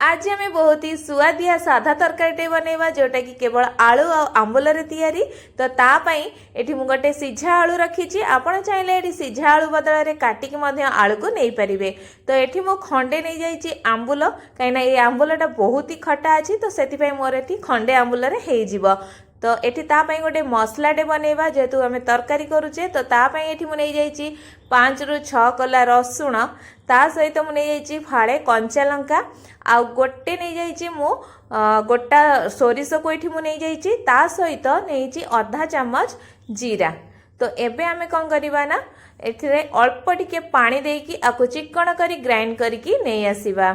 आज आम बहुत ही सुआदिया साधा तरकारी बनैबा जोटा कि केवल आलू आ आंबुल तैयारी। तो तापाई एठी मु गोटे सिझा आलू रखी। आपण चाहिए ये सिझा आलू बदल में काटिक आलू को नहीं पारे। तो ये मु खंडे नहीं जाइए आंबुल कहीं ये आंबुलटा बहुत ही खटा अच्छी। तो से मोर ये खंडे आंबुल हो। तो ये तापाई गोटे मसलाटे बनैबा जेहेतु आम तरकारी करुचे। तो तापाई ये मुझे नहीं जाइए 5 ରୁ 6 कला रसुण ता सहित मुझे नहीं जाइए फाड़े कंचा लंका आ गोटे नहीं जाइए मु गोटा सोरिष को ये मुझे नहीं जाइए ता सहित नहीं आधा चामच जीरा। तो एबे आमे कौन करिबा ना एथिरे अल्प टिके पानी देकी आकु चिकण करी ग्राइंड करके नहीं आसीबा।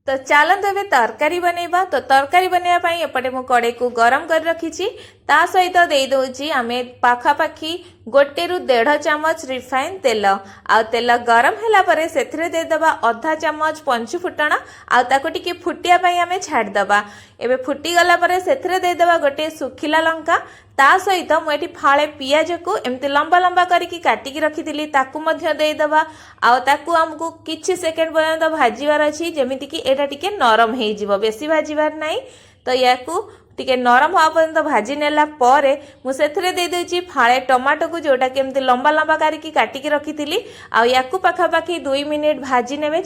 तो चलते एवं तरकारी बनैबा। तो तरकारी बनैबा एपटे मु कड़े को गरम कर रखी। ता सहित दे दउची आमे पाखापाखी 1 ରୁ 1.5 चामच रिफाइन तेल आ तेल गरम हैला परे सेथरे दे दबा आधा चामच पंचु फुटण आ ताको टिके फुटिया पई आमे छाड़ दबा। एबे फुटी गला परे सेथरे दे दबा गोटे सुखिला लंका ता सहित मुझे फाड़े पियाज को एमती लंबा लंबा करके काटिकी रखी ताकू मध्य दे दबा आ ताकू हमको किछि सेकेंड पर्यंत भाजीबार अछि जेमिति कि एटा टिके नरम हे जिवो बेसी भाजीबार नाही। तो याकू टिके नरम हवा पर्यंत भाजी नेला परे मु सेथरे दे देछि फाळे टमाटो को जोटा के एमती लंबा लंबा करके काटिकी रखी आ याकू पाखापाखी 2 मिनिट भाजी नेबे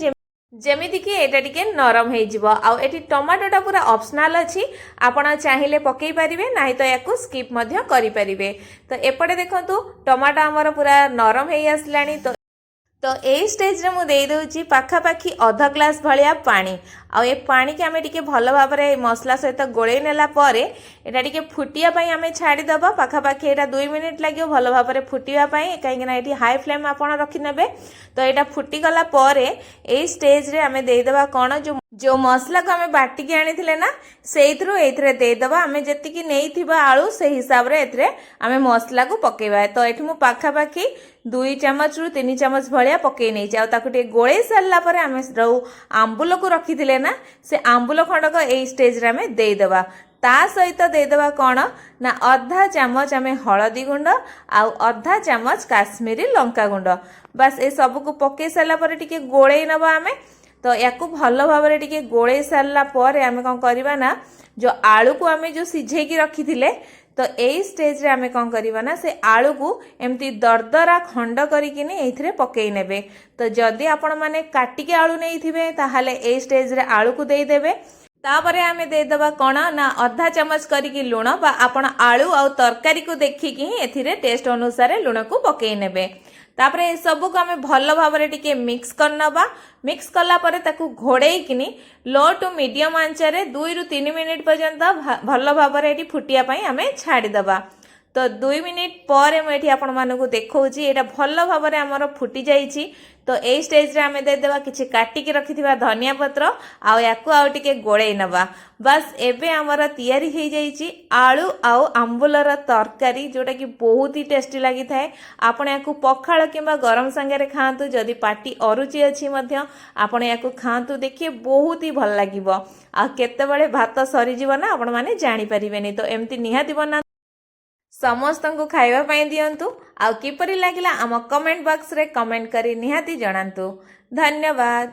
जेमिति कि एटा टिके नरम हे जिवो। आ एटी टमाटोटा पूरा ऑप्शनल अछि आपण चाहिले पकई परिबे नाही तो याकू स्किप मध्य करि परिबे। तो एपटे देखंतु टमाटो हमर पूरा नरम हे आसलानी। तो ए स्टेज रे मु दे दउची पाखापाखी आधा ग्लास भलिया पानी आ ए पानी के आमे टिके भलो भाबरे मसला सहित गोळे नेला परे एटा टिके फुटिया पई आमे छाडी दबा। पाखापाखी एटा 2 मिनिट लागियो भलो भाबरे फुटिया पई काहे ना एठी हाई फ्लेम आपण रखि नेबे। तो एटा फुटी गला परे ए स्टेज रे आमे दे दबा कोन जो मसला को आमे बाटी के आनी थिले ना सेइथरो एथरे दे दबा। आमे जति कि नेई थिबा आळू से हिसाब रे एथरे आमे मसला को पकेबा। तो एठी मु पाखापाखी 2 चामच ରୁ 3 चामच भलिया पकई नै जाउ ताकू टे गोळे सारला परे आमे रौ आंबुल को रखी थिले ना से आंबुल खंडक ए स्टेज रे आमे दे दबा। ता सहित दे दबा कोन ना आधा चामच आमे हळदी गुंड आ आधा चामच काश्मीरी लंका गुंड। बस ए सब को पकई सारला परे टिके गोळे नबा आमे। तो याकू भलो भाबरे टिके गोळे सारला परे आमे कोन करबा ना जो आलू को आमे जो सिझे की रखी थिले तो ए स्टेज रे आमे कोन करबा ना से आलू को एमती दरदरा खंड करिकि ने एथिरे पकई नेबे। तो जदी आपण माने काटी के आलू नै थिबे ताहाले ए स्टेज रे आलू को देई देबे। तापरे आमे दे दबा कोन ना आधा चामच करिकि लूण बा आपण आलू आ तरकारी को देखिकि ही एथिरे टेस्ट अनुसार लूण को पकई नेबे। तापरे ए सब को आमे भलो भाबरे टिके मिक्स करनबा। मिक्स कला परे ताकू घोड़े किनी लो टू मीडियम आंच रे 2 ରୁ 3 मिनिट पर्यंत भलो भाबरे एटी फुटिया पई आमे छाडी दबा। तो 2 मिनिट पर मुझे आपण मानकु देखौची एटा भलो भाबरे हमर फुटी जाईची। तो ए स्टेज रे आमे दे देबा किछि काटी के रखिथिबा धनिया पत्र आ याकू आ टिके गोळेई नबा। बस एबे हमर तयारी हे जाईची आलू आ आंबुलर तरकारी जोटा कि बहुत ही टेस्टी लागि थाए। आपण याकू पखाळ किबा गरम संगे रे खांतु जदी पार्टी अरुचि अछि मध्य आपण याकू खांतु देखिए बहुत ही भल लागिबो। आ केते बेले भात सरी जीव ना आपण माने जानि परिबेनी। तो एमती निहाती बना समस्त को खाइबा पाई दियंतु आ किपरि लागिला आम कमेंट बॉक्स रे कमेंट करी निहाती जणांतु। धन्यवाद।